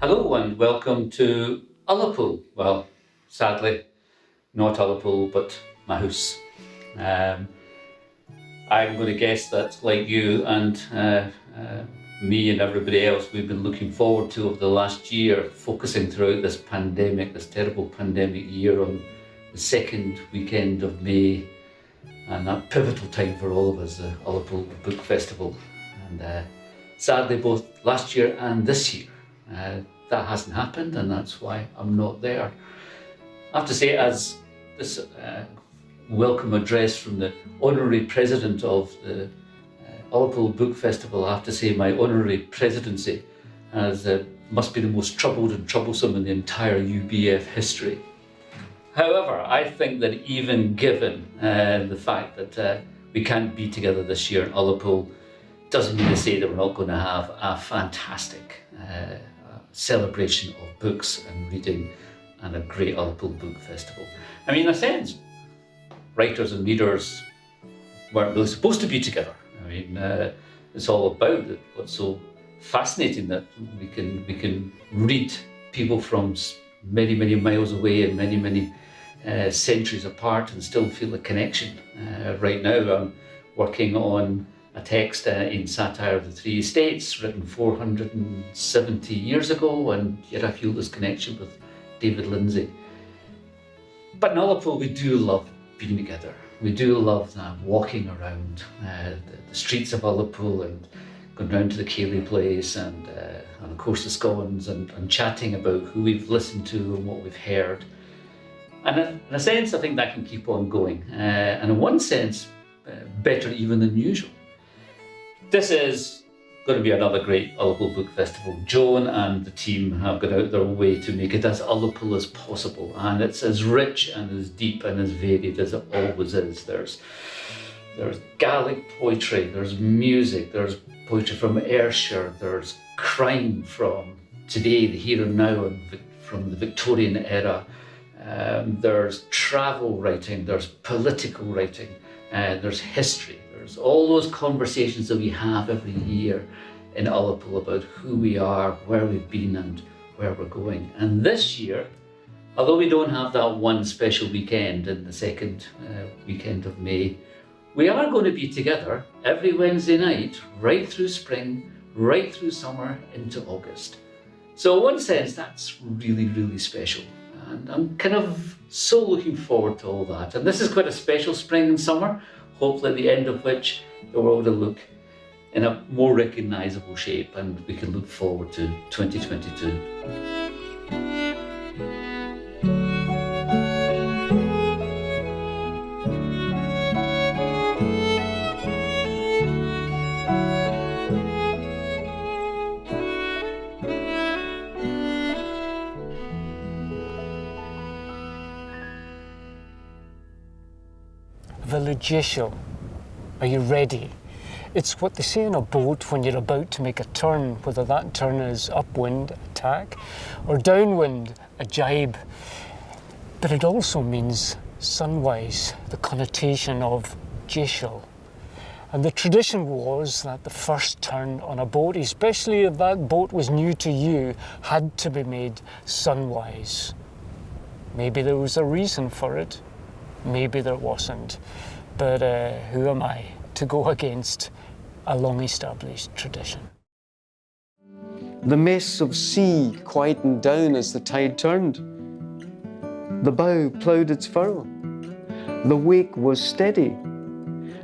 Hello and welcome to Ullapool. Well, sadly, not Ullapool, but my house. Um, I'm going to guess that, like you and me and everybody else, we've been looking forward to over the last year, focusing throughout this pandemic, this terrible pandemic year, on the second weekend of May, and that pivotal time for all of us, the Ullapool Book Festival. And sadly, both last year and this year, that hasn't happened, and that's why I'm not there. I have to say, as this welcome address from the honorary president of the Ullapool Book Festival, I have to say my honorary presidency must be the most troubled and troublesome in the entire UBF history. However, I think that even given the fact that we can't be together this year in Ullapool, doesn't mean to say that we're not going to have a fantastic celebration of books and reading and a great Ullapool Book Festival. I mean, in a sense, writers and readers weren't really supposed to be together. I mean, it's all about what's so fascinating, that we can read people from many, many miles away and many, many centuries apart and still feel a connection. Right now, I'm working on a text in Satire of the Three Estates, written 470 years ago, and yet I feel this connection with David Lindsay. But in Ullapool, we do love being together. We do love walking around the streets of Ullapool and going down to the Cayley Place and of course the Scones and chatting about who we've listened to and what we've heard. And in a sense, I think that can keep on going. And in one sense, better even than usual. This is going to be another great Ullapool Book Festival. Joan and the team have gone out their way to make it as Ullapool as possible, and it's as rich and as deep and as varied as it always is. There's Gaelic poetry, there's music, there's poetry from Ayrshire, there's crime from today, the here and now, and from the Victorian era. There's travel writing, there's political writing, there's history. There's all those conversations that we have every year in Ullapool about who we are, where we've been and where we're going. And this year, although we don't have that one special weekend in the second weekend of May, we are going to be together every Wednesday night, right through spring, right through summer into August. So in one sense, that's really, really special. And I'm kind of so looking forward to all that. And this is quite a special spring and summer, hopefully at the end of which the world will look in a more recognisable shape and we can look forward to 2022. Villagicial. Are you ready? It's what they say in a boat when you're about to make a turn, whether that turn is upwind, attack, or downwind, a jibe. But it also means sunwise, the connotation of jicial. And the tradition was that the first turn on a boat, especially if that boat was new to you, had to be made sunwise. Maybe there was a reason for it. Maybe there wasn't, but who am I to go against a long-established tradition? The mess of sea quietened down as the tide turned. The bow ploughed its furrow. The wake was steady.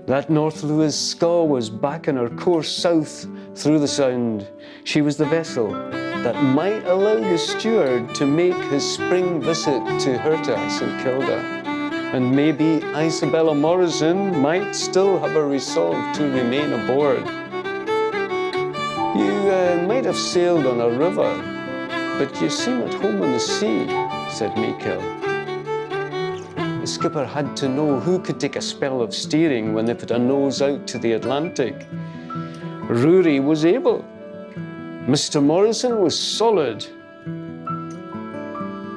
That North Lewis scaw was back on her course south through the Sound. She was the vessel that might allow the steward to make his spring visit to Hurta, St Kilda. And maybe Isabella Morrison might still have a resolve to remain aboard. You might have sailed on a river, but you seem at home on the sea, said Michael. The skipper had to know who could take a spell of steering when they put a nose out to the Atlantic. Rory was able. Mr. Morrison was solid.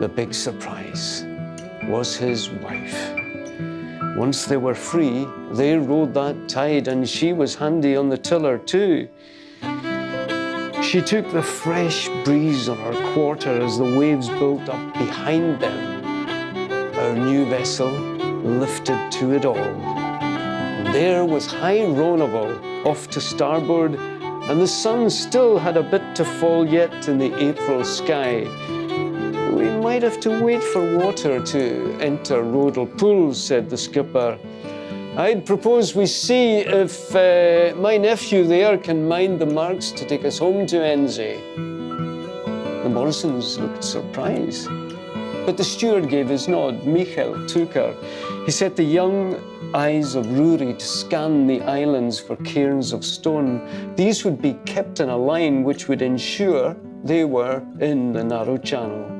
The big surprise was his wife. Once they were free, they rode that tide, and she was handy on the tiller too. She took the fresh breeze on her quarter as the waves built up behind them. Our new vessel lifted to it all. And there was High Ronaval off to starboard, and the sun still had a bit to fall yet in the April sky. We might have to wait for water to enter Rodel Pools, said the skipper. I'd propose we see if my nephew there can mind the marks to take us home to Enzie. The Morrisons looked surprised, but the steward gave his nod. Michael took her. He set the young eyes of Rory to scan the islands for cairns of stone. These would be kept in a line which would ensure they were in the narrow channel.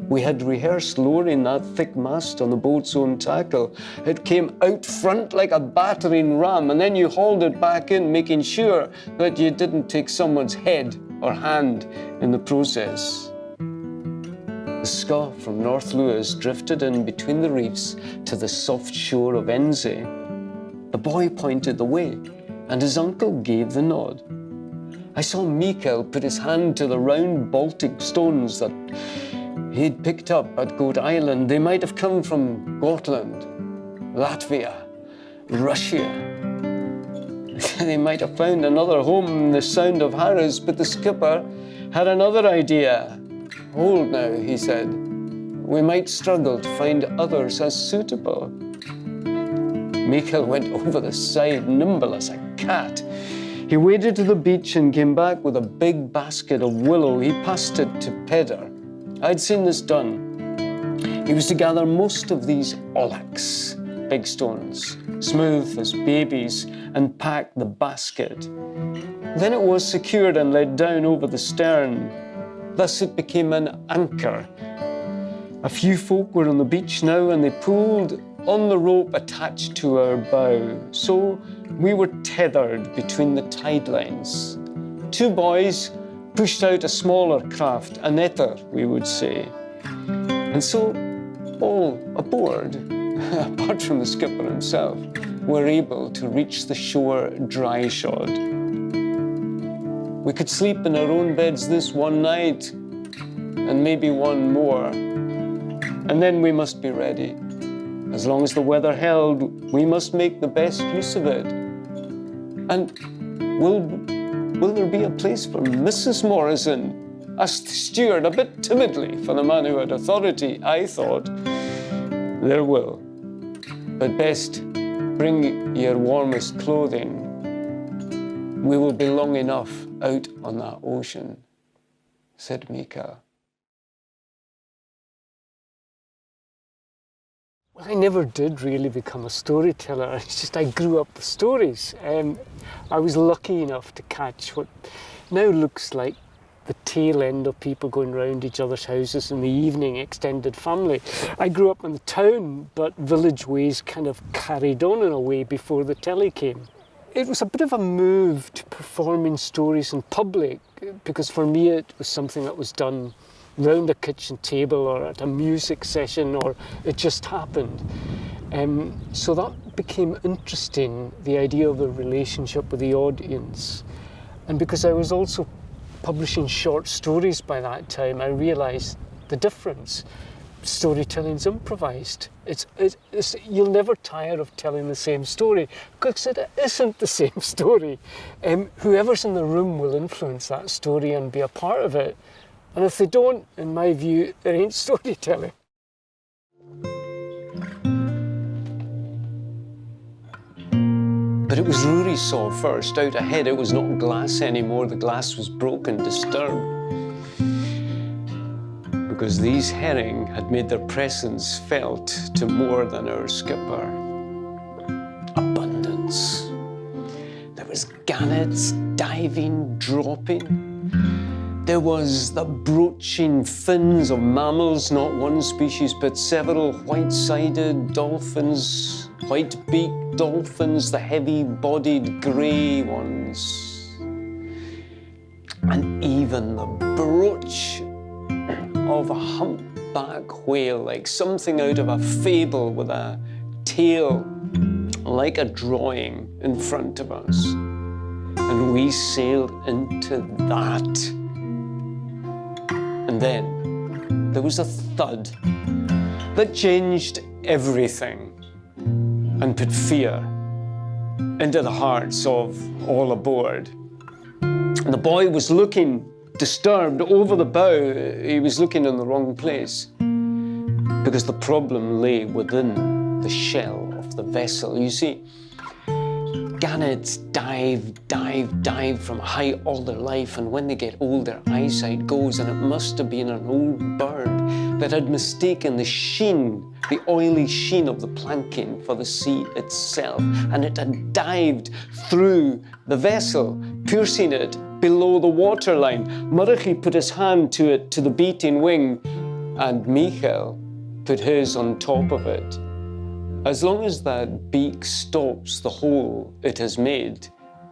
We had rehearsed lowering that thick mast on the boat's own tackle. It came out front like a battering ram, and then you hauled it back in, making sure that you didn't take someone's head or hand in the process. The Ska from North Lewis drifted in between the reefs to the soft shore of Enzie. The boy pointed the way, and his uncle gave the nod. I saw Mikael put his hand to the round Baltic stones that he'd picked up at Goat Island. They might have come from Gotland, Latvia, Russia. They might have found another home in the Sound of Harris, but the skipper had another idea. Hold now, he said. We might struggle to find others as suitable. Mikael went over the side, nimble as a cat. He waded to the beach and came back with a big basket of willow. He passed it to Peder. I'd seen this done. He was to gather most of these ollaks, big stones, smooth as babies, and pack the basket. Then it was secured and let down over the stern. Thus it became an anchor. A few folk were on the beach now, and they pulled on the rope attached to our bow. So we were tethered between the tide lines. Two boys pushed out a smaller craft, a netter, we would say. And so all aboard, apart from the skipper himself, were able to reach the shore dry shod. We could sleep in our own beds this one night, and maybe one more. And then we must be ready. As long as the weather held, we must make the best use of it. And will there be a place for Mrs. Morrison? Asked the steward a bit timidly for the man who had authority. I thought, there will. But best bring your warmest clothing. We will be long enough out on that ocean, said Mika. Well, I never did really become a storyteller. It's just I grew up with stories. I was lucky enough to catch what now looks like the tail end of people going round each other's houses in the evening, extended family. I grew up in the town, but village ways kind of carried on in a way before the telly came. It was a bit of a move to performing stories in public, because for me it was something that was done round a kitchen table or at a music session, or it just happened. So that became interesting, the idea of a relationship with the audience. And because I was also publishing short stories by that time, I realised the difference. Storytelling's improvised. You'll never tire of telling the same story, because it isn't the same story. Whoever's in the room will influence that story and be a part of it. And if they don't, in my view, it ain't storytelling. But it was Rory saw first. Out ahead, it was not glass anymore. The glass was broken, disturbed. Because these herring had made their presence felt to more than our skipper. Abundance. There was gannets diving, dropping. There was the broaching fins of mammals, not one species, but several white-sided dolphins, white-beaked dolphins, the heavy-bodied grey ones. And even the brooch of a humpback whale, like something out of a fable with a tail like a drawing in front of us. And we sailed into that. And then there was a thud that changed everything and put fear into the hearts of all aboard. And the boy was looking disturbed over the bow. He was looking in the wrong place because the problem lay within the shell of the vessel. You see, gannets dive from height all their life, and when they get old, their eyesight goes, and it must have been an old bird that had mistaken the sheen, the oily sheen of the planking for the sea itself, and it had dived through the vessel, piercing it below the waterline. Murray put his hand to it, to the beating wing, and Michael put his on top of it. As long as that beak stops the hole it has made,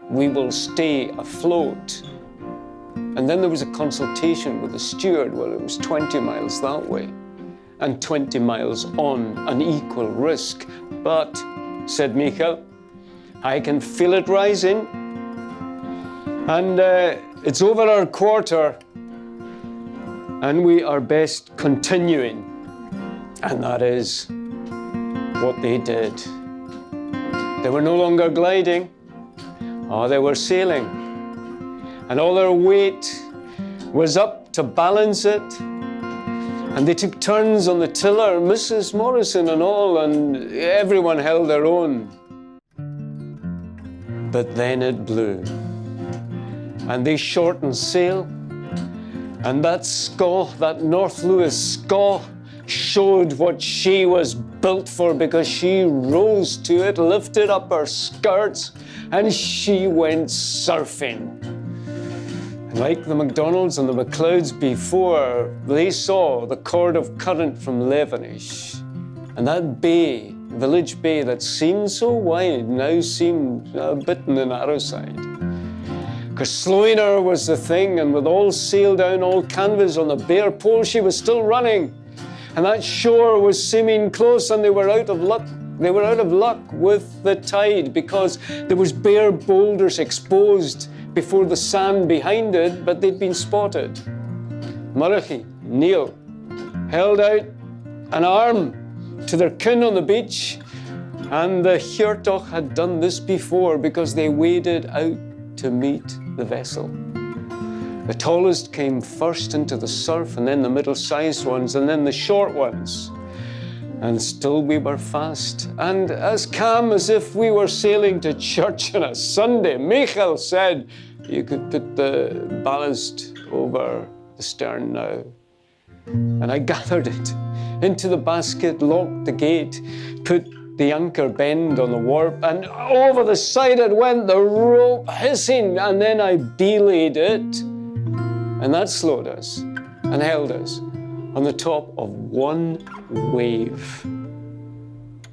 we will stay afloat. And then there was a consultation with the steward. Well, it was 20 miles that way and 20 miles on an equal risk. But, said Michael, I can feel it rising. And it's over our quarter, and we are best continuing. And that is what they did. They were no longer gliding, they were sailing. And all their weight was up to balance it. And they took turns on the tiller, Mrs. Morrison and all, and everyone held their own. But then it blew. And they shortened sail. And that scaw, that North Lewis scaw, showed what she was built for, because she rose to it, lifted up her skirts, and she went surfing. And like the MacDonalds and the MacLeods before, they saw the chord of current from Levenish. And that bay, village bay that seemed so wide, now seemed a bit on the narrow side. Because slowing her was the thing, and with all sail down, all canvas on the bare pole, she was still running. And that shore was seeming close, and they were out of luck. They were out of luck with the tide, because there was bare boulders exposed before the sand behind it, but they'd been spotted. Murray, Neil, held out an arm to their kin on the beach, and the Hurtog had done this before, because they waded out to meet the vessel. The tallest came first into the surf, and then the middle-sized ones, and then the short ones. And still we were fast, and as calm as if we were sailing to church on a Sunday. Michael said, you could put the ballast over the stern now. And I gathered it into the basket, locked the gate, put the anchor bend on the warp, and over the side it went, the rope hissing, and then I belayed it. And that slowed us and held us on the top of one wave.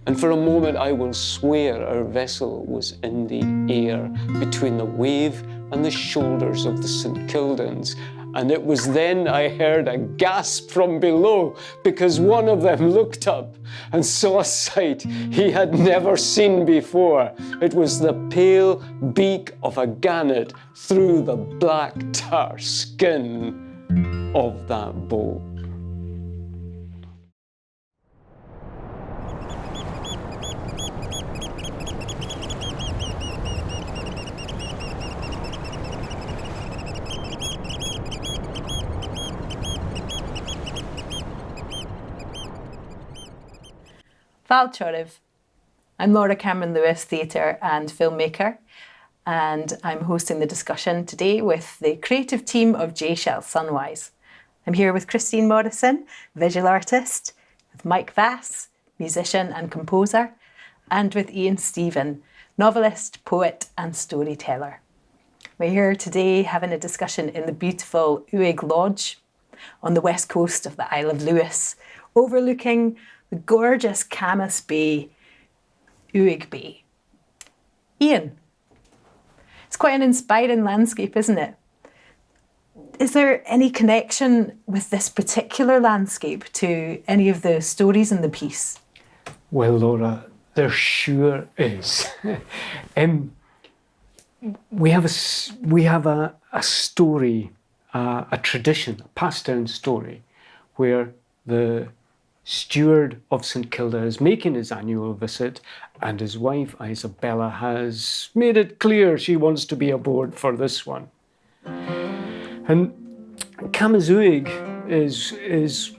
And for a moment, I will swear our vessel was in the air between the wave and the shoulders of the St. Kildans. And it was then I heard a gasp from below, because one of them looked up and saw a sight he had never seen before. It was the pale beak of a gannet through the black tar skin of that boat. Fal Chorif. I'm Laura Cameron Lewis, theatre and filmmaker, and I'm hosting the discussion today with the creative team of Jayshell Sunwise. I'm here with Christine Morrison, visual artist, with Mike Vass, musician and composer, and with Ian Stephen, novelist, poet and storyteller. We're here today having a discussion in the beautiful Uig Lodge on the west coast of the Isle of Lewis, overlooking the gorgeous Camas Bay, Uig Bay. Ian, it's quite an inspiring landscape, isn't it? Is there any connection with this particular landscape to any of the stories in the piece? Well, Laura, there sure is. we have a story, a tradition, a passed down story, where the steward of St Kilda is making his annual visit, and his wife Isabella has made it clear she wants to be aboard for this one. And Camazuig is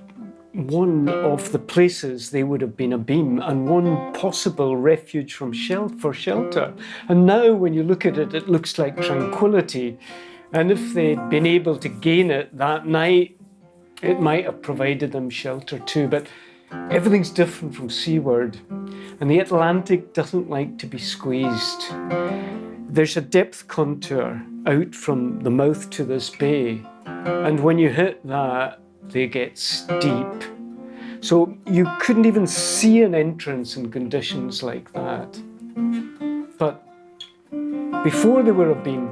one of the places they would have been abeam and one possible refuge for shelter. And now when you look at it, it looks like tranquility. And if they'd been able to gain it that night, it might have provided them shelter too. But everything's different from seaward. And the Atlantic doesn't like to be squeezed. There's a depth contour out from the mouth to this bay. And when you hit that, they get steep. So you couldn't even see an entrance in conditions like that. But before they were abeam,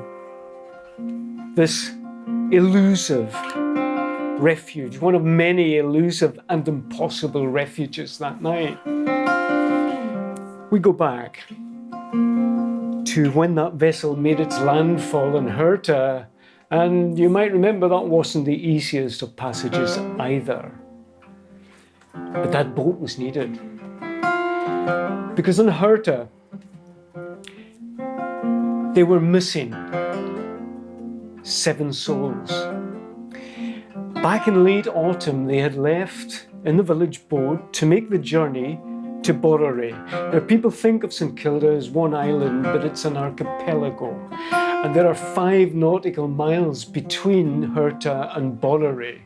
this elusive refuge, one of many elusive and impossible refuges that night. We go back to when that vessel made its landfall in Herta, and you might remember that wasn't the easiest of passages either. But that boat was needed. Because in Herta, they were missing 7 souls. Back in late autumn, they had left in the village boat to make the journey to Borroway. Now, people think of St Kilda as one island, but it's an archipelago. And there are 5 nautical miles between Herta and Borroway.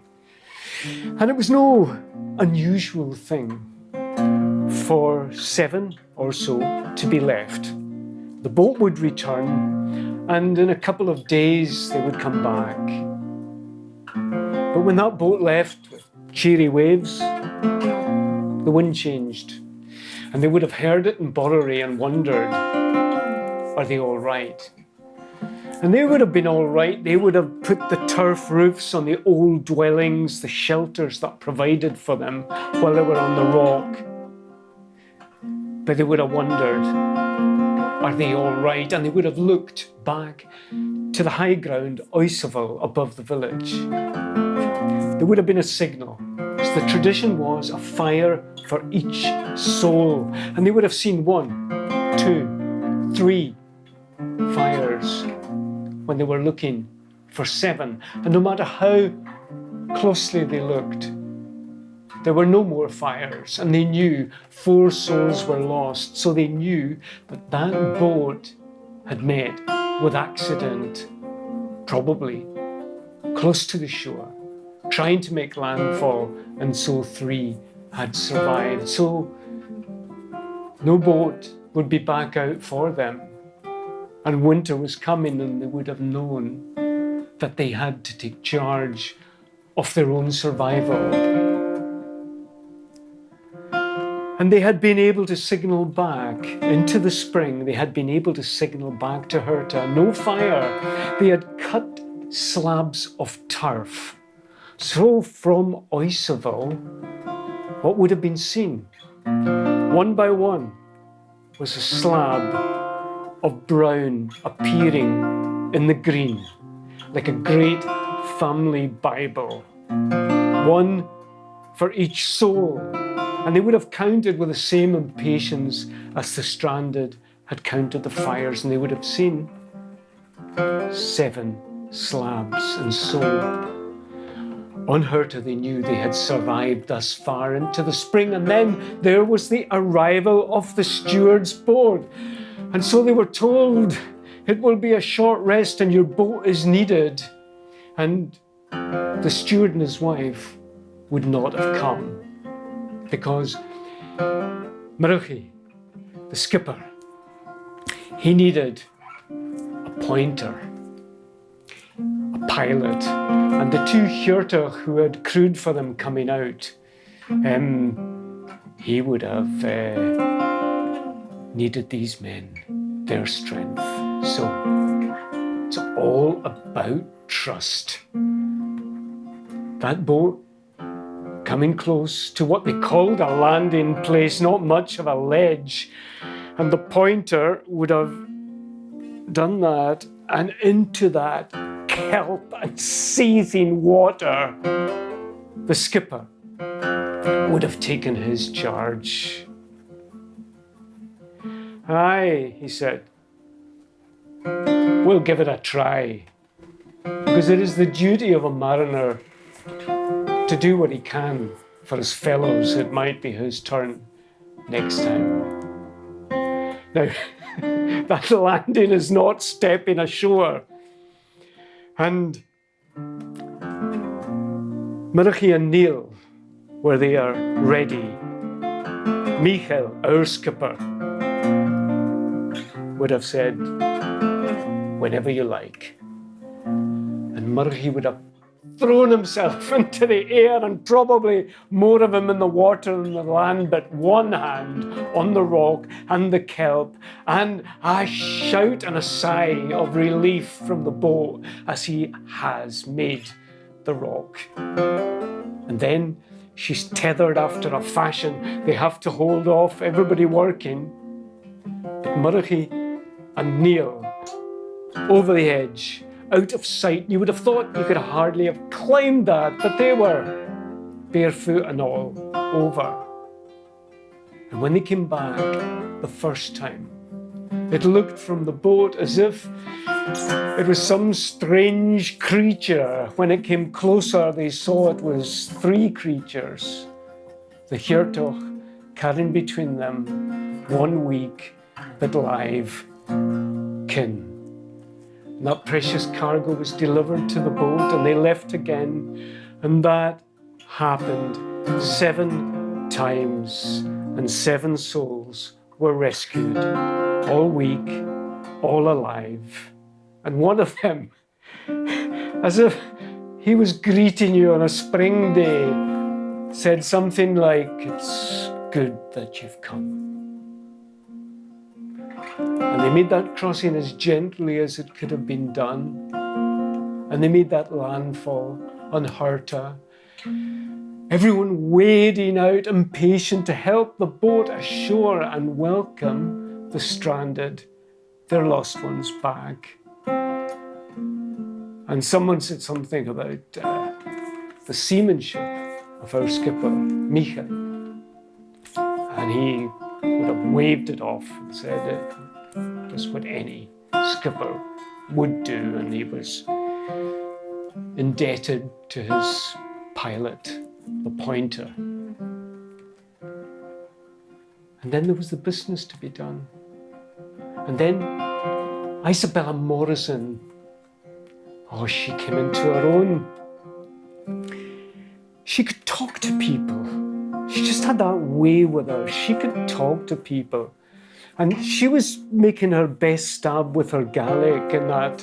And it was no unusual thing for 7 or so to be left. The boat would return, and in a couple of days they would come back. But when that boat left with cheery waves, the wind changed. And they would have heard it in Borroway and wondered, are they all right? And they would have been all right. They would have put the turf roofs on the old dwellings, the shelters that provided for them while they were on the rock. But they would have wondered, are they all right? And they would have looked back to the high ground, Oisaville, above the village. There would have been a signal. So the tradition was a fire for each soul. And they would have seen 1, 2, 3 fires when they were looking for 7. And no matter how closely they looked, there were no more fires. And they knew 4 souls were lost. So they knew that that boat had met with accident, probably close to the shore, trying to make landfall, and so 3 had survived. So no boat would be back out for them. And winter was coming, and they would have known that they had to take charge of their own survival. And they had been able to signal back into the spring. They had been able to signal back to Herta. No fire. They had cut slabs of turf. So from Oisaville, what would have been seen, one by one, was a slab of brown appearing in the green, like a great family Bible. 1 for each soul. And they would have counted with the same impatience as the stranded had counted the fires, and they would have seen 7 slabs. And so, on Herta, they knew they had survived thus far into the spring. And then there was the arrival of the steward's boat. And so they were told, it will be a short rest and your boat is needed. And the steward and his wife would not have come because Maruchi, the skipper, he needed a pointer, a pilot, and the 2 Hjorta who had crewed for them coming out, he would have needed these men, their strength. So it's all about trust. That boat coming close to what they called a landing place, not much of a ledge, and the pointer would have done that, and into that kelp and seething water, the skipper would have taken his charge. Aye, he said, we'll give it a try, because it is the duty of a mariner to do what he can for his fellows. It might be his turn next time. Now, that landing is not stepping ashore. And Murchie and Neil were there ready. Michael, our skipper, would have said, whenever you like. And Murchie would have thrown himself into the air, and probably more of him in the water than the land, but one hand on the rock and the kelp, and a shout and a sigh of relief from the boat as he has made the rock. And then she's tethered after a fashion. They have to hold off, everybody working. But Murchie and Neil over the edge, out of sight. You would have thought you could hardly have climbed that, but they were barefoot and all over. And when they came back the first time, it looked from the boat as if it was some strange creature. When it came closer, they saw it was three creatures. The Hjartach carrying between them 1 week, but live kin. And that precious cargo was delivered to the boat, and they left again. And that happened 7 times, and 7 souls were rescued, all weak, all alive. And one of them, as if he was greeting you on a spring day, said something like, "It's good that you've come." And they made that crossing as gently as it could have been done. And they made that landfall on Hurta. Everyone wading out, impatient to help the boat ashore and welcome the stranded, their lost ones back. And someone said something about the seamanship of our skipper, Michael. And he would have waved it off and said it was what any skipper would do, and he was indebted to his pilot, the Pointer. And then there was the business to be done. And then Isabella Morrison, she came into her own. She could talk to people. She just had that way with her. She could talk to people. And she was making her best stab with her Gaelic in that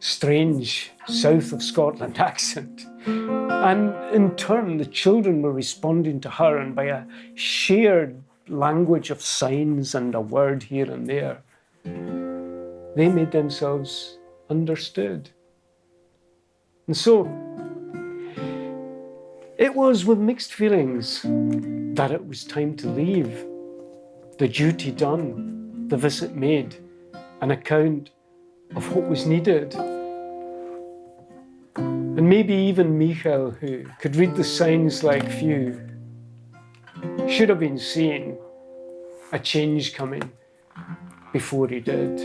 strange south of Scotland accent. And in turn, the children were responding to her, and by a shared language of signs and a word here and there, they made themselves understood. And so, it was with mixed feelings that it was time to leave. The duty done, the visit made, an account of what was needed. And maybe even Michael, who could read the signs like few, should have been seeing a change coming before he did.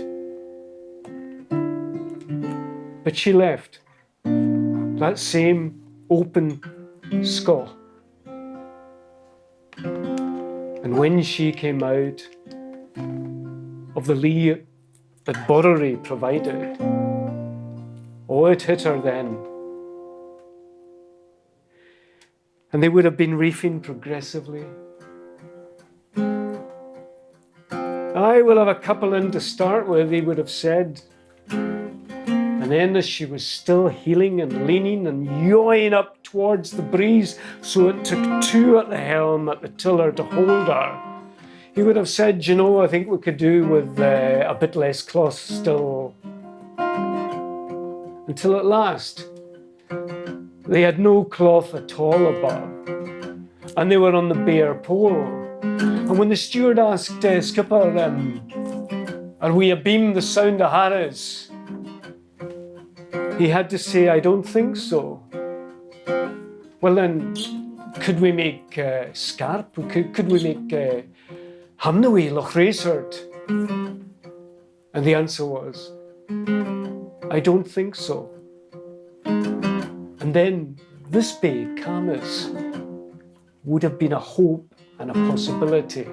But she left that same open scow. And when she came out of the lee that Borrery provided, it hit her then. And they would have been reefing progressively. I will have a couple in to start with, he would have said. And then as she was still heeling and leaning and yawing up towards the breeze, so it took 2 at the helm at the tiller to hold her, he would have said, I think we could do with a bit less cloth still. Until at last, they had no cloth at all above, and they were on the bare pole. And when the steward asked Skipper, Are we abeam the sound of Harris? He had to say, I don't think so. Well then, could we make Scarp? Could we make Hamnaway, Loch Racehurt? And the answer was, I don't think so. And then this bay, Camas, would have been a hope and a possibility.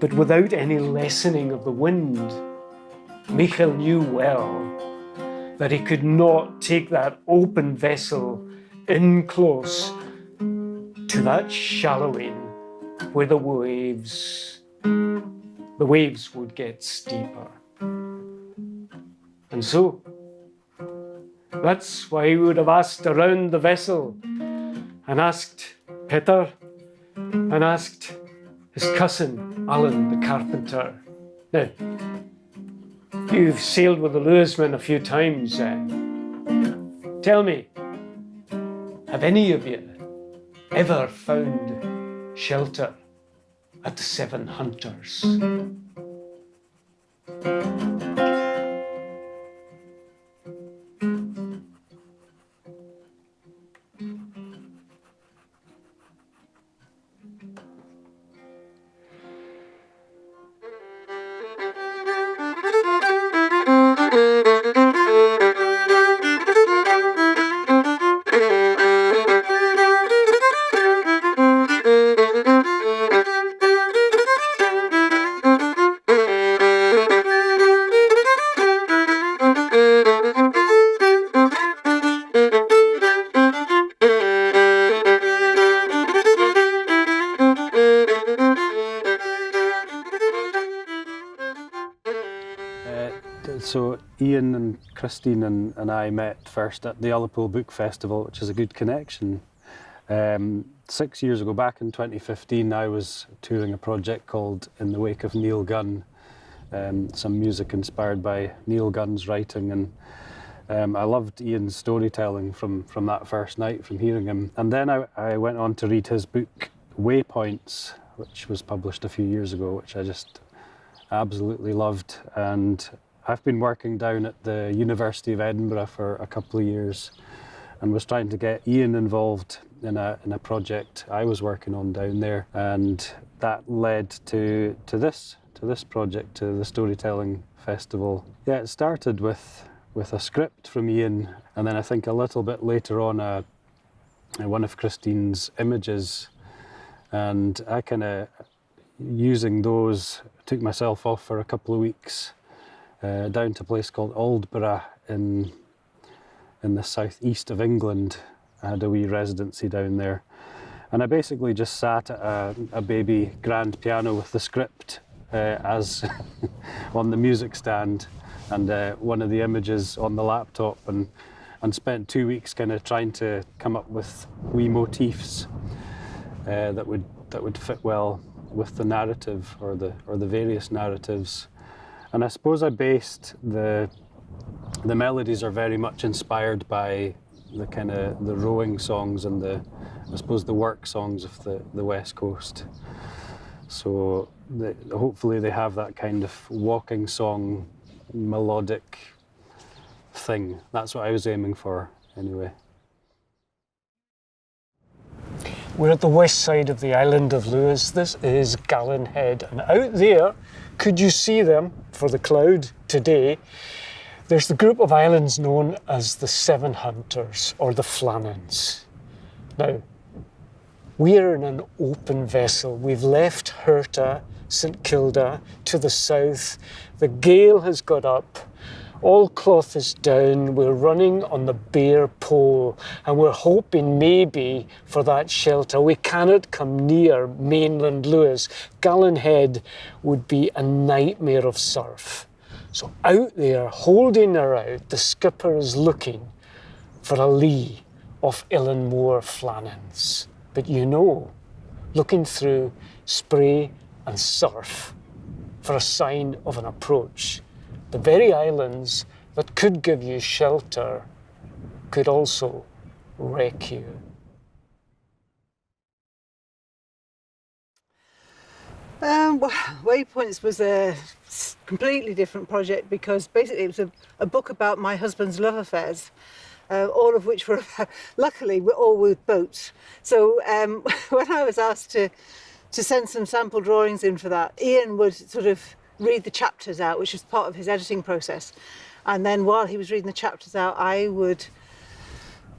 But without any lessening of the wind, Michael knew well that he could not take that open vessel in close to that shallowing where the waves would get steeper. And so, that's why he would have asked around the vessel and asked Peter and asked his cousin, Alan the carpenter. Now, you've sailed with the Lewisman a few times. Tell me, have any of you ever found shelter at the Seven Hunters? So Ian and Christine and I met first at the Ullapool Book Festival, which is a good connection. 6 years ago, back in 2015, I was touring a project called In the Wake of Neil Gunn, some music inspired by Neil Gunn's writing, and I loved Ian's storytelling from that first night, from hearing him. And then I went on to read his book Waypoints, which was published a few years ago, which I just absolutely loved. And I've been working down at the University of Edinburgh for a couple of years and was trying to get Ian involved in a project I was working on down there, and that led to this project, to the Storytelling Festival. Yeah, it started with a script from Ian, and then I think a little bit later on one of Christine's images, and I kind of, using those, took myself off for a couple of weeks down to a place called Aldborough in the southeast of England. I had a wee residency down there, and I basically just sat at a baby grand piano with the script as on the music stand, and one of the images on the laptop, and spent 2 weeks kind of trying to come up with wee motifs that would fit well with the narrative or the various narratives. And I suppose I based the melodies are very much inspired by the kind of the rowing songs and the work songs of the West Coast. So hopefully they have that kind of walking song melodic thing. That's what I was aiming for anyway. We're at the west side of the island of Lewis. This is Gallen Head, and out there, could you see them for the cloud today? There's the group of islands known as the Seven Hunters, or the Flannans. Now, we're in an open vessel. We've left Hurta, St Kilda, to the south. The gale has got up. All cloth is down. We're running on the bare pole, and we're hoping maybe for that shelter. We cannot come near mainland Lewis. Gallen Head would be a nightmare of surf. So out there, holding her out, the skipper is looking for a lee of Illinmore Flannans. But you know, looking through spray and surf for a sign of an approach. The very islands that could give you shelter could also wreck you. Waypoints was a completely different project because basically it was a book about my husband's love affairs, all of which were, luckily, were all with boats. So when I was asked to send some sample drawings in for that, Ian would sort of read the chapters out, which was part of his editing process. And then while he was reading the chapters out, I would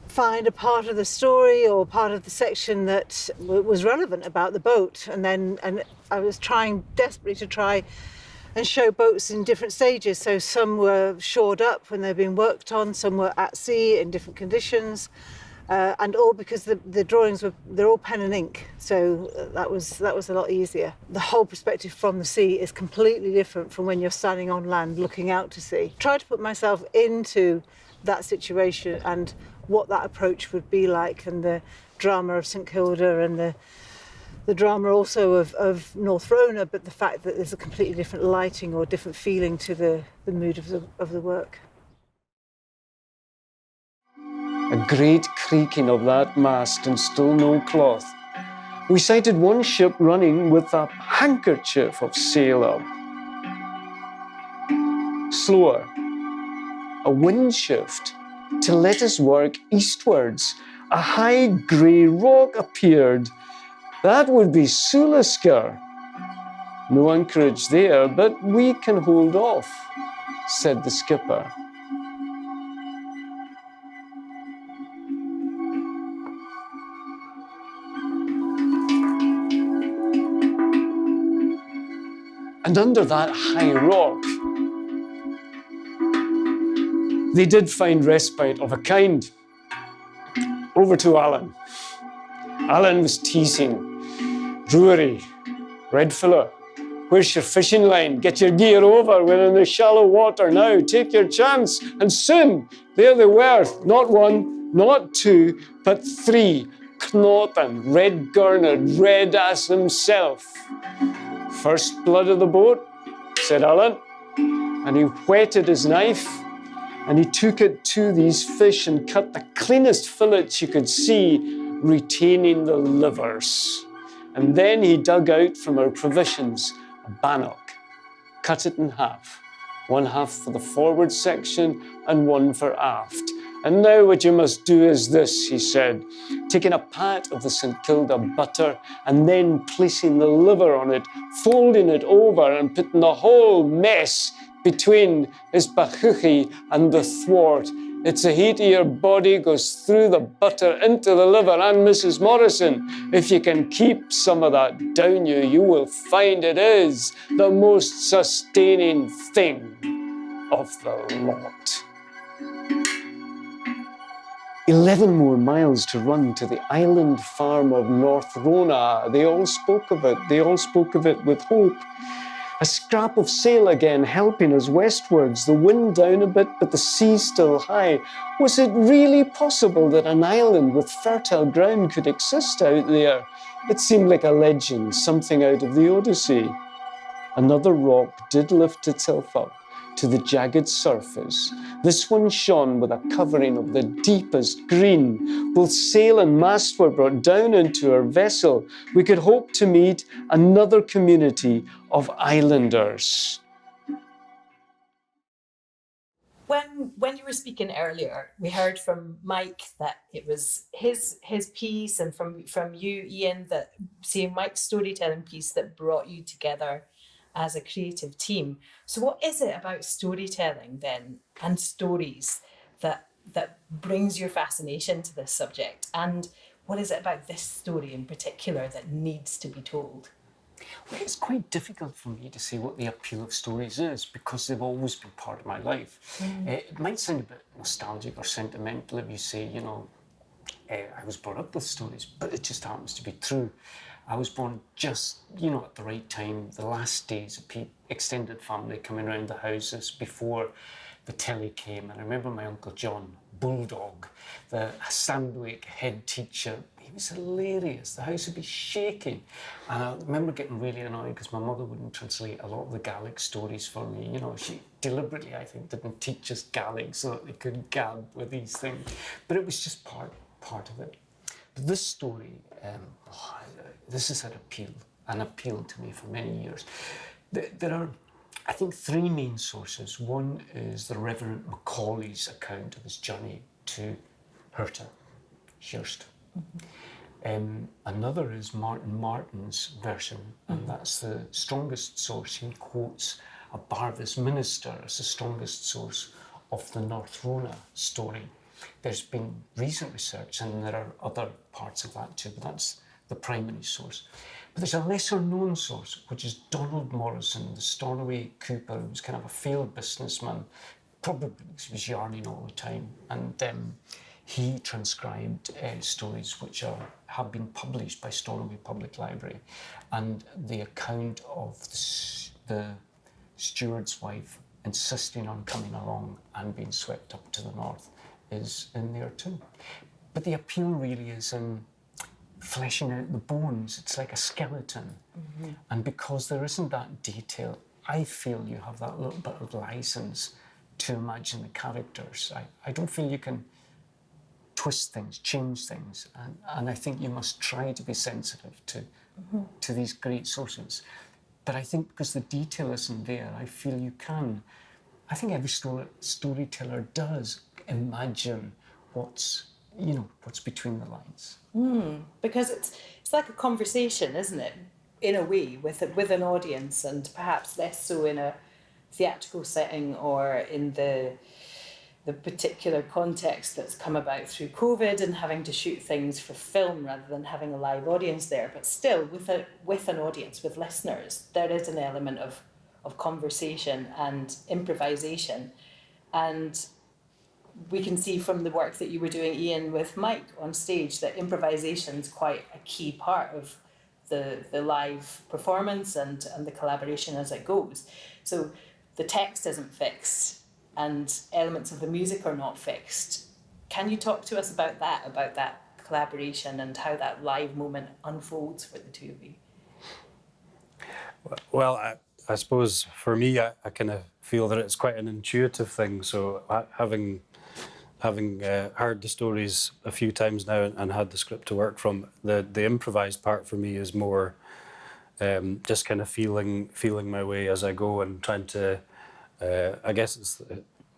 find a part of the story or part of the section that was relevant about the boat. And I was trying desperately to try and show boats in different stages. So some were shored up when they've been worked on, some were at sea in different conditions. And all because the drawings they're all pen and ink, so that was a lot easier. The whole perspective from the sea is completely different from when you're standing on land looking out to sea. Try to put myself into that situation and what that approach would be like, and the drama of St Kilda and the drama also of North Rona, but the fact that there's a completely different lighting or different feeling to the mood of the work. A great creaking of that mast and still no cloth. We sighted one ship running with a handkerchief of sail up. Slower, a wind shift to let us work eastwards. A high grey rock appeared. That would be Sulisker. No anchorage there, but we can hold off, said the skipper. And under that high rock, they did find respite of a kind. Over to Alan. Alan was teasing. Brewery, Redfiller, where's your fishing line? Get your gear over, we're in the shallow water now. Take your chance, and soon, there they were. Not one, not two, but three. Knotten, red gurnard, red as himself. First blood of the boat, said Alan, and he whetted his knife, and he took it to these fish and cut the cleanest fillets you could see, retaining the livers. And then he dug out from our provisions a bannock, cut it in half, one half for the forward section and one for aft. And now what you must do is this, he said, taking a pat of the St Kilda butter and then placing the liver on it, folding it over and putting the whole mess between his bachuchi and the thwart. It's the heat of your body goes through the butter into the liver, and Mrs. Morrison, if you can keep some of that down you, you will find it is the most sustaining thing of the lot. 11 more miles to run to the island farm of North Rona. They all spoke of it. They all spoke of it with hope. A scrap of sail again helping us westwards, the wind down a bit, but the sea still high. Was it really possible that an island with fertile ground could exist out there? It seemed like a legend, something out of the Odyssey. Another rock did lift itself up to the jagged surface. This one shone with a covering of the deepest green. Both sail and mast were brought down into our vessel. We could hope to meet another community of islanders. When you were speaking earlier, we heard from Mike that it was his piece, and from you, Ian, that seeing Mike's storytelling piece that brought you together as a creative team. So what is it about storytelling then and stories that brings your fascination to this subject? And what is it about this story in particular that needs to be told? Well, it's quite difficult for me to say what the appeal of stories is because they've always been part of my life. It might sound a bit nostalgic or sentimental if you say, I was brought up with stories, but it just happens to be true. I was born just, at the right time, the last days of extended family coming around the houses before the telly came. And I remember my Uncle John, Bulldog, the Sandwick head teacher. He was hilarious. The house would be shaking. And I remember getting really annoyed because my mother wouldn't translate a lot of the Gaelic stories for me. She deliberately, I think, didn't teach us Gaelic so that they could gab with these things. But it was just part of it. But this story, this has had an appeal to me for many years. There are I think three main sources. One is the Reverend Macaulay's account of his journey to Hurton, Hearst. Another is Martin Martin's version, and that's the strongest source. He quotes a Barvis minister as the strongest source of the North Rona story. There's been recent research, and there are other parts of that too, but that's the primary source. But there's a lesser known source, which is Donald Morrison, the Stornoway Cooper, who was kind of a failed businessman, probably because he was yarning all the time. And he transcribed stories which have been published by Stornoway Public Library. And the account of the steward's wife insisting on coming along and being swept up to the north is in there too. But the appeal really is in fleshing out the bones. It's like a skeleton. And because there isn't that detail, I feel you have that little bit of license to imagine the characters. I don't feel you can twist things, change things. And I think you must try to be sensitive to these great sources. But I think because the detail isn't there, I feel you can. I think every storyteller does imagine what's between the lines. Because it's like a conversation, isn't it? In a way, with an audience, and perhaps less so in a theatrical setting or in the particular context that's come about through COVID and having to shoot things for film rather than having a live audience there. But still, with an audience, with listeners, there is an element of conversation and improvisation. And we can see from the work that you were doing, Ian, with Mike on stage, that improvisation is quite a key part of the live performance and the collaboration as it goes. So the text isn't fixed and elements of the music are not fixed. Can you talk to us about that collaboration and how that live moment unfolds for the two of you? Well, I suppose for me, I kind of feel that it's quite an intuitive thing. So having heard the stories a few times now and had the script to work from, the improvised part for me is more just kind of feeling my way as I go and trying to. I guess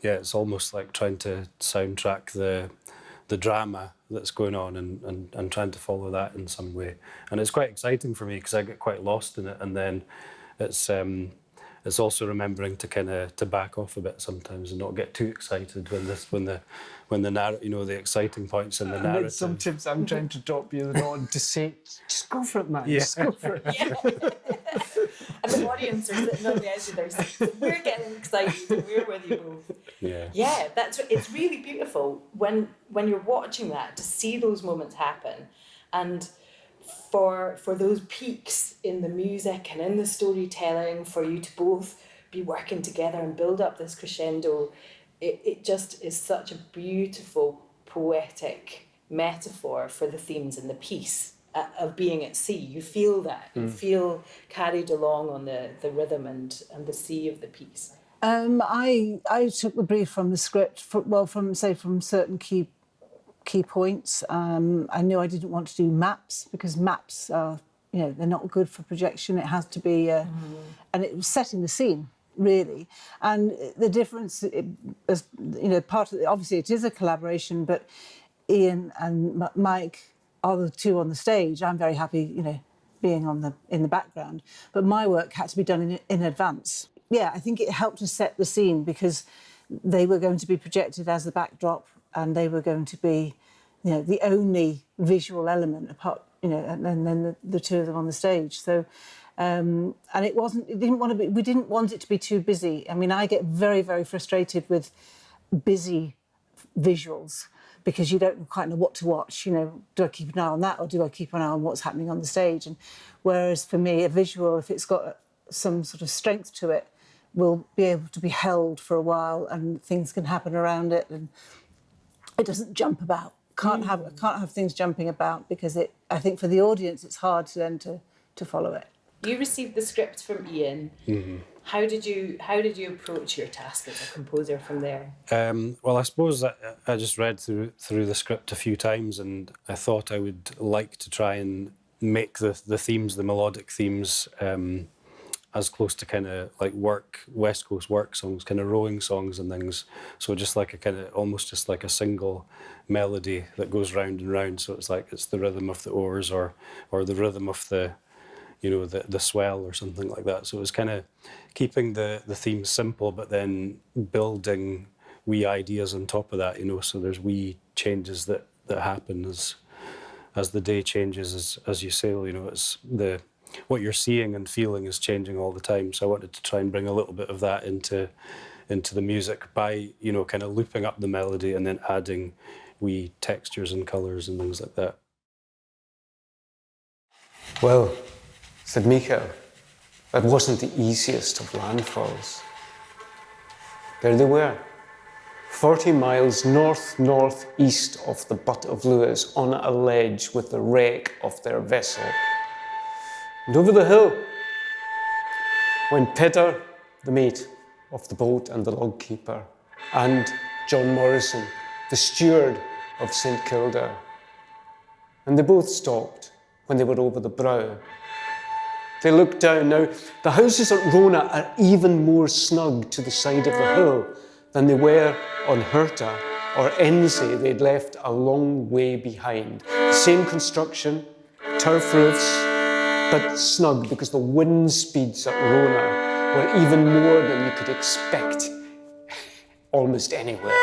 it's almost like trying to soundtrack the drama that's going on and trying to follow that in some way. And it's quite exciting for me because I get quite lost in it, and then it's also remembering to kind of to back off a bit sometimes and not get too excited when the the exciting points in the narrative. And sometimes I'm trying to drop you the rod to say, just go for it, man. Yeah. Just go for it. Yeah. And the audience are sitting on the edge of their seats. We're getting excited and we're with you both. Yeah. Yeah, it's really beautiful when you're watching that, to see those moments happen, and for those peaks in the music and in the storytelling, for you to both be working together and build up this crescendo. It just is such a beautiful, poetic metaphor for the themes in the piece of being at sea. You feel that. You feel carried along on the rhythm and the sea of the piece. I took the brief from the script, from certain key points. I knew I didn't want to do maps because maps are, they're not good for projection. It has to be, and it was setting the scene, really. And the difference, part of obviously it is a collaboration, but Ian and Mike are the two on the stage. I'm very happy, being in the background, but my work had to be done in advance. Yeah, I think it helped to set the scene because they were going to be projected as the backdrop, and they were going to be, the only visual element apart, and then the two of them on the stage. So, and we didn't want it to be too busy. I mean, I get very, very frustrated with busy visuals because you don't quite know what to watch. Do I keep an eye on that or do I keep an eye on what's happening on the stage? And whereas for me, a visual, if it's got some sort of strength to it, will be able to be held for a while and things can happen around it and it doesn't jump about. Can't have things jumping about because I think for the audience it's hard to follow it. You received the script from Ian. Mm-hmm. How did you approach your task as a composer from there? Well, I suppose I just read through the script a few times, and I thought I would like to try and make the themes, the melodic themes, as close to kind of like West Coast work songs, kind of rowing songs and things. So just like a kind of almost just like a single melody that goes round and round. So it's like it's the rhythm of the oars or the rhythm of the, you know, the swell or something like that. So it was kind of keeping the theme simple, but then building wee ideas on top of that, you know. So there's wee changes that happen as the day changes, as you sail, you know. It's what you're seeing and feeling is changing all the time. So I wanted to try and bring a little bit of that into the music by, you know, kind of looping up the melody and then adding wee textures and colours and things like that. Well, said Michael, that wasn't the easiest of landfalls. There they were, 40 miles north-northeast of the Butt of Lewis on a ledge with the wreck of their vessel. And over the hill went Peter, the mate of the boat and the log keeper, and John Morrison, the steward of St Kilda. And they both stopped when they were over the brow. They looked down. Now, the houses at Rona are even more snug to the side of the hill than they were on Hurta or Enzie. They'd left a long way behind. The same construction, turf roofs, but snug because the wind speeds at Rona were even more than you could expect almost anywhere.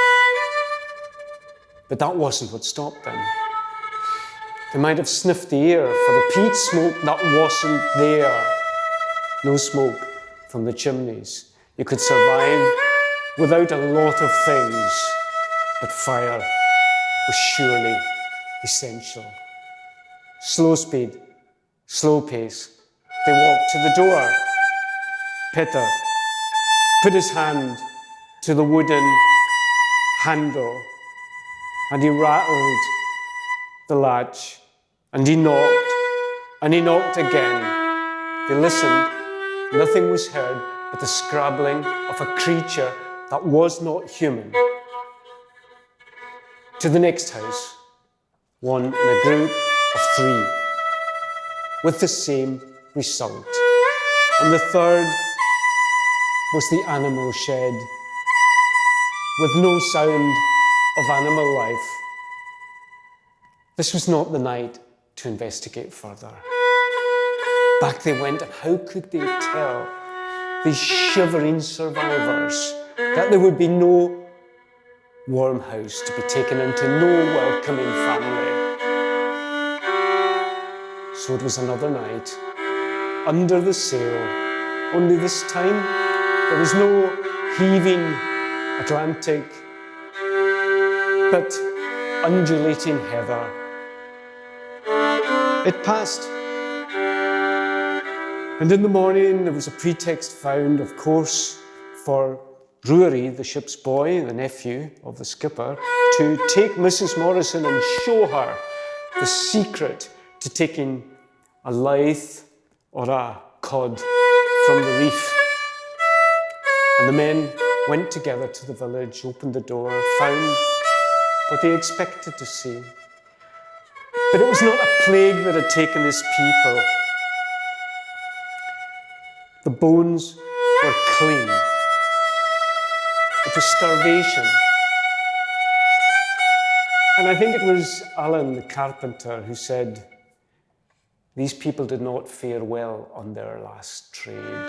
But that wasn't what stopped them. They might have sniffed the air for the peat smoke that wasn't there. No smoke from the chimneys. You could survive without a lot of things, but fire was surely essential. Slow speed, slow pace. They walked to the door. Peter put his hand to the wooden handle and he rattled the latch and he knocked again. They listened. Nothing was heard but the scrabbling of a creature that was not human. To the next house, one in a group of 3, with the same result. And the third was the animal shed, with no sound of animal life. This was not the night to investigate further. Back they went, and how could they tell these shivering survivors that there would be no warm house to be taken into, no welcoming family? So it was another night, under the sail, only this time there was no heaving Atlantic, but undulating heather. It passed. And in the morning, there was a pretext found, of course, for Ruairi, the ship's boy, the nephew of the skipper, to take Mrs. Morrison and show her the secret to taking a lithe or a cod from the reef. And the men went together to the village, opened the door, found what they expected to see. But it was not a plague that had taken this people. The bones were clean. It was starvation. And I think it was Alan the carpenter who said, these people did not fare well on their last trade.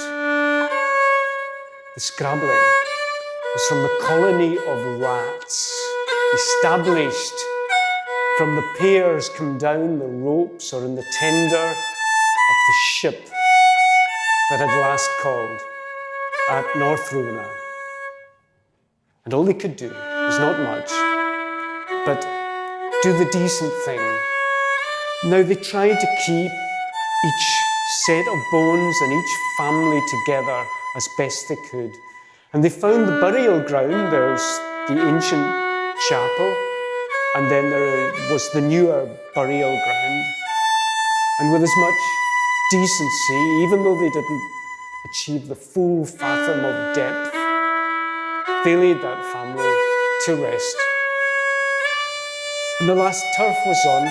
The scrabbling was from the colony of rats, established from the pairs come down the ropes or in the tender of the ship that had last called at North Rona. And all they could do was not much, but do the decent thing. Now they tried to keep each set of bones and each family together as best they could. And they found the burial ground. There's the ancient chapel, and then there was the newer burial ground. And with as much decency, even though they didn't achieve the full fathom of depth, they laid that family to rest. And the last turf was on,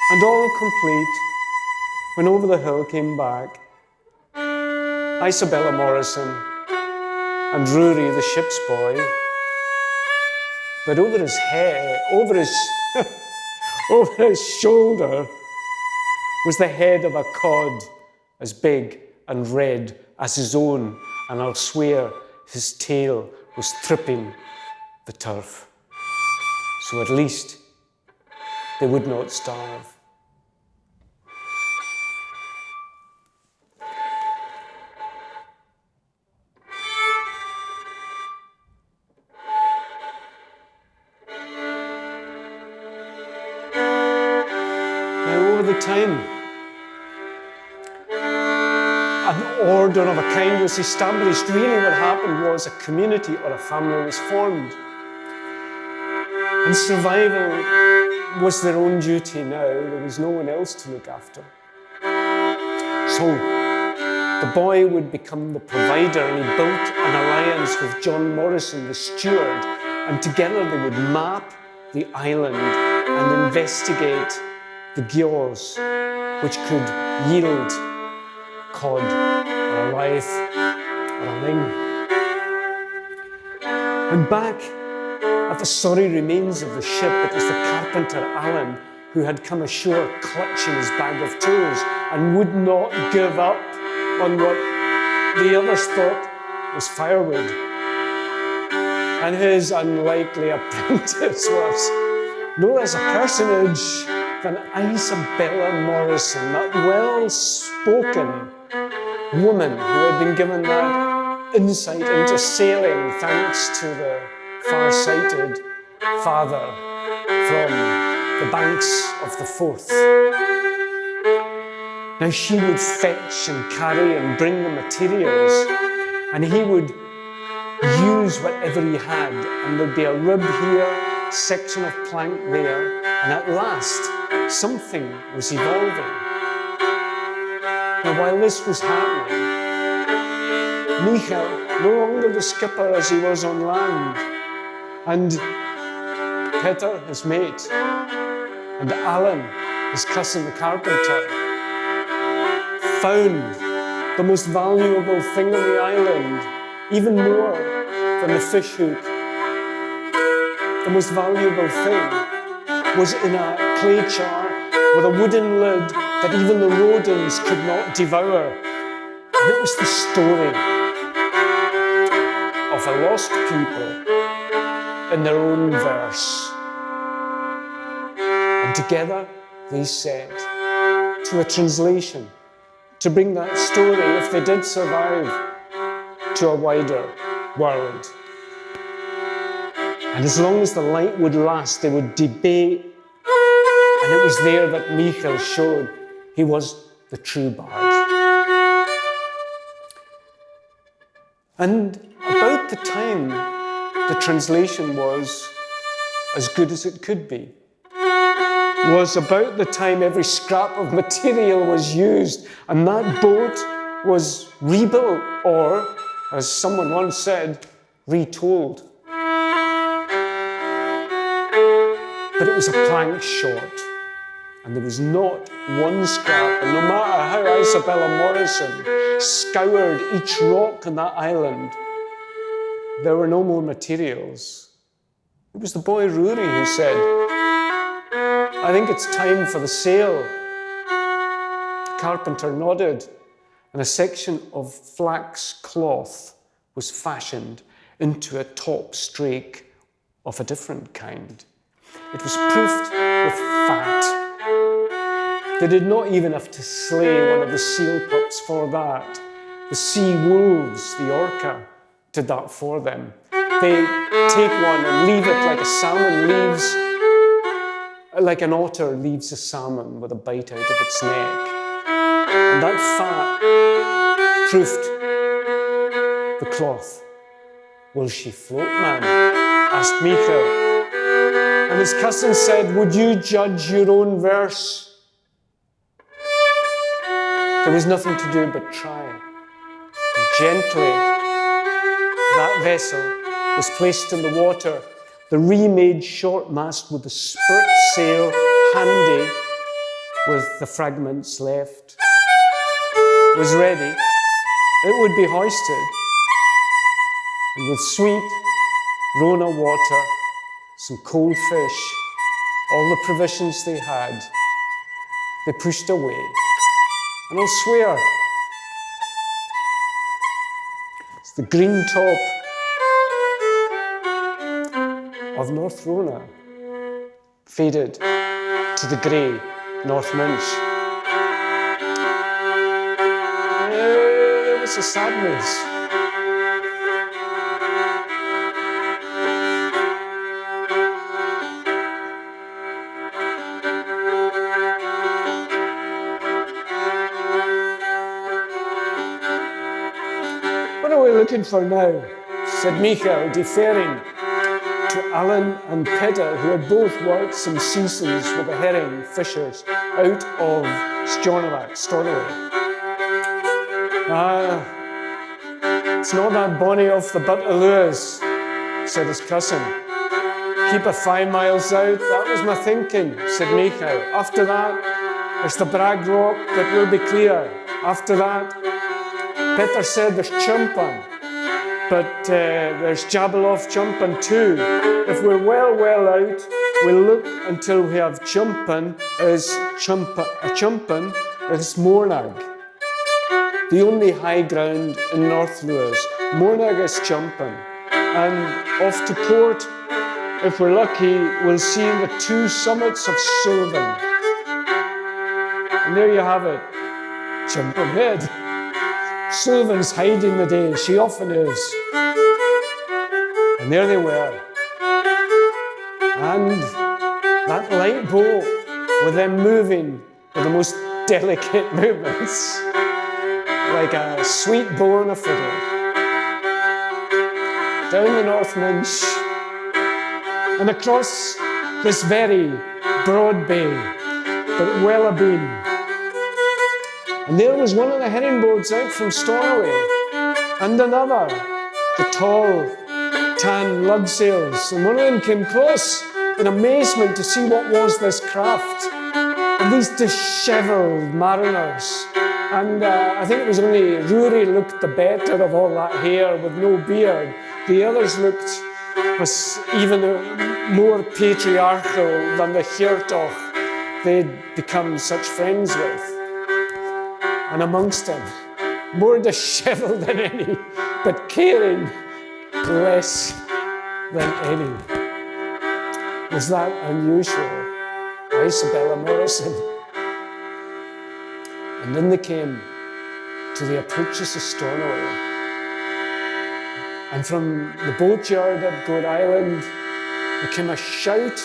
and all complete, when over the hill came back Isabella Morrison and Rory the ship's boy. But over his head, over his shoulder was the head of a cod as big and red as his own, and I'll swear his tail was tripping the turf. So at least they would not starve. Time, an order of a kind was established. Really what happened was a community or a family was formed. And survival was their own duty now. There was no one else to look after. So the boy would become the provider, and he built an alliance with John Morrison, the steward, and together they would map the island and investigate the gyres, which could yield cod or a lythe or a ling. And back at the sorry remains of the ship, it was the carpenter Alan who had come ashore clutching his bag of tools and would not give up on what the others thought was firewood. And his unlikely apprentice was no less a personage than Isabella Morrison, that well-spoken woman who had been given that insight into sailing thanks to the far-sighted father from the banks of the Forth. Now she would fetch and carry and bring the materials, and he would use whatever he had, and there'd be a rib here, section of plank there, and at last something was evolving. Now while this was happening, Michael, no longer the skipper as he was on land, and Peter, his mate, and Alan, his cousin, the carpenter, found the most valuable thing on the island, even more than the fish hook. The most valuable thing was in a clay jar with a wooden lid that even the rodents could not devour. And it was the story of a lost people in their own verse. And together they set to a translation to bring that story, if they did survive, to a wider world. And as long as the light would last, they would debate. And it was there that Michael showed he was the true bard. And about the time the translation was as good as it could be, was about the time every scrap of material was used and that boat was rebuilt, or, as someone once said, retold. But it was a plank short, and there was not one scrap, and no matter how Isabella Morrison scoured each rock on that island, there were no more materials. It was the boy Rory who said, "I think it's time for the sail." The carpenter nodded, and a section of flax cloth was fashioned into a top strake of a different kind. It was proofed with fat. They did not even have to slay one of the seal pups for that. The sea wolves, the orca, did that for them. They take one and leave it like a salmon leaves, like an otter leaves a salmon with a bite out of its neck. And that fat proofed the cloth. "Will she float, man?" asked Michael. And his cousin said, "Would you judge your own verse?" There was nothing to do but try. Gently, that vessel was placed in the water. The remade short mast with the sprit sail handy, with the fragments left, was ready. it would be hoisted, and with sweet Rona water, some cold fish, all the provisions they had, they pushed away. And I'll swear, it's the green top of North Rona faded to the grey North Minch. It was a sadness. What are we looking for now? Said Michael, deferring to Alan and Peter, who had both worked some seasons with the herring fishers out of Stornoway. It's not that bonny off the Butt of Lewis, said his cousin. Keep it 5 miles out, that was my thinking, said Michael. After that, there's the Bragg Rock, but we'll be clear. After that, Peter said there's Chumpan, but there's Jabaloff Chumpan too. If we're well out, we'll look until we have Chumpan as Mornag, the only high ground in North Lewis. Mornag is Chumpan. And off to port, if we're lucky, we'll see the 2 summits of Sullivan. And there you have it, Chumpan Head. Sullivan's hiding the day, she often is. And there they were. And that light boat with them moving with the most delicate movements, like a sweet bow on a fiddle. Down the North Minch and across this very broad bay, but well abeam. And there was one of the herring boats out from Stornoway, and another, the tall, tan lug sails, and one of them came close in amazement to see what was this craft. And these dishevelled mariners. And I think it was only Rory looked the better of all that hair with no beard. The others was even more patriarchal than the Hiertoch they'd become such friends with. And amongst them, more dishevelled than any, but caring less than any, was that unusual Isabella Morrison. And then they came to the approaches of Stornoway. And from the boatyard at Goat Island, there came a shout.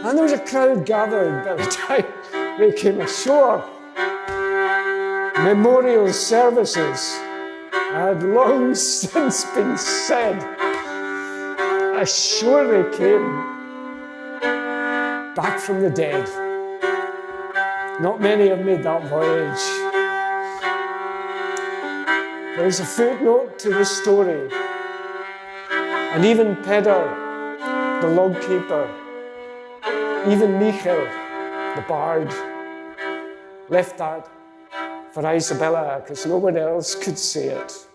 And there was a crowd gathered by the time they came ashore. Memorial services had long since been said. Ashore they came, back from the dead. Not many have made that voyage. There's a footnote to the story. And even Peder, the log keeper, even Michael, the bard, left that for Isabella because no one else could say it.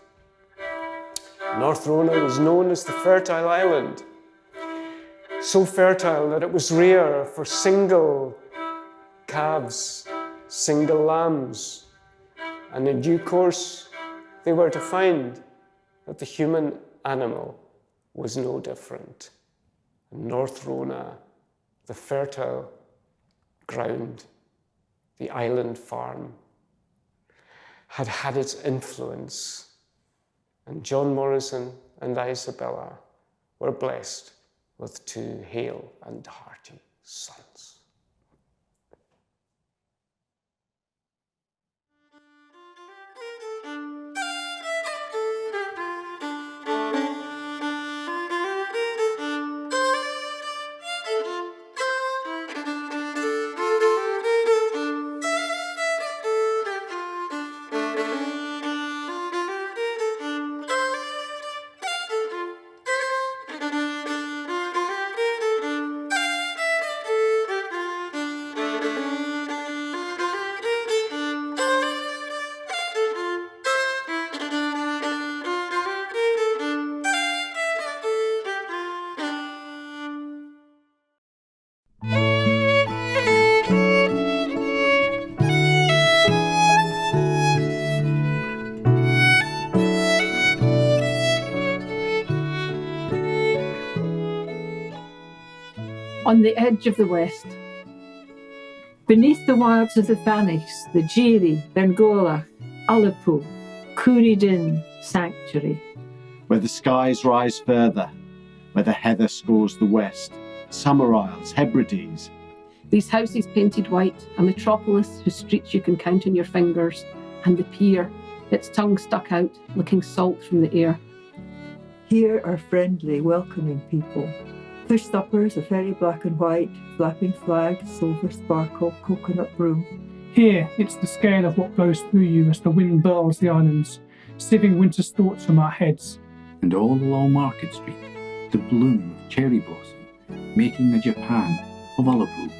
North Rona was known as the Fertile Island, so fertile that it was rare for single calves, single lambs, and in due course they were to find that the human animal was no different. And North Rona, the fertile ground, the island farm, had had its influence, and John Morrison and Isabella were blessed with 2 hale and hearty sons. on the edge of the west. Beneath the wilds of the Phanis, the Jiri, Bengola, Ullapool, Coorydin Sanctuary. Where the skies rise further, where the heather scores the west, Summer Isles, Hebrides. These houses painted white, a metropolis whose streets you can count on your fingers, and the pier, its tongue stuck out, licking salt from the air. Here are friendly, welcoming people. Fish suppers, a ferry black and white, flapping flag, silver sparkle, coconut broom. Here, it's the scale of what blows through you as the wind burls the islands, sieving winter's thoughts from our heads. And all along Market Street, the bloom of cherry blossom, making a Japan of Ullapool.